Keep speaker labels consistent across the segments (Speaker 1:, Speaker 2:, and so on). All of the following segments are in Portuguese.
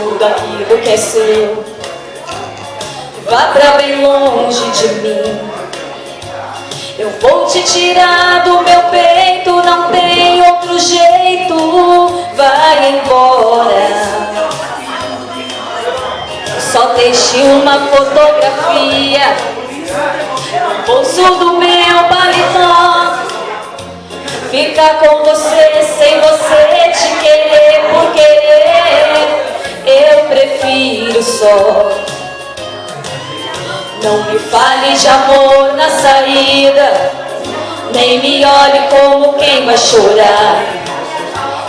Speaker 1: tudo aquilo que é seu vá pra bem longe de mim. Eu vou te tirar do meu peito, não tem outro jeito, vai embora. Só deixe uma fotografia no bolso do meu paletó. Ficar com você sem você te querer por querer, eu prefiro só. Não me fale de amor na saída, nem me olhe como quem vai chorar.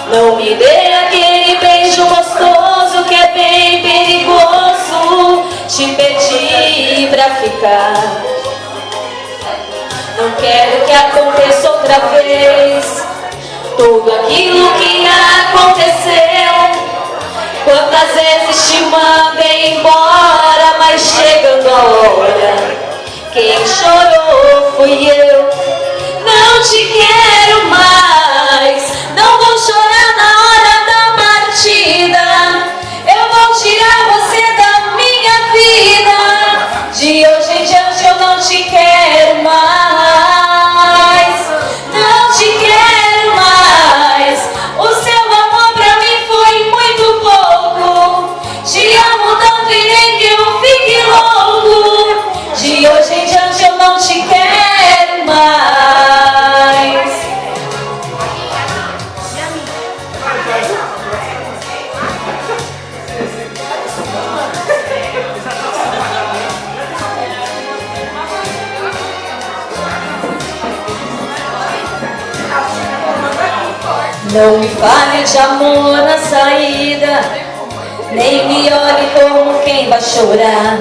Speaker 1: Não me dê aquele beijo gostoso que é bem perigoso, te pedi pra ficar. Não quero que aconteça outra vez tudo aquilo que aconteceu. Quantas vezes te mandei embora, mas chegando a hora, quem chorou fui eu. Não te quero mais, não vou chorar na hora da partida. Eu vou tirar você da minha vida. De hoje em diante eu não te quero mais. Não te quero mais. O seu amor pra mim foi muito pouco. Te amo tanto e nem que eu fique louco. De hoje em diante eu não te quero mais. Não me fale de amor na saída, nem me olhe como quem vai chorar.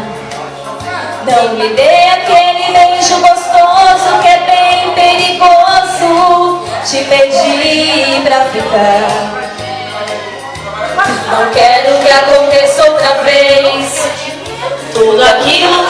Speaker 1: Não me dê aquele beijo gostoso que é bem perigoso, te pedi pra ficar. Não quero que aconteça outra vez tudo aquilo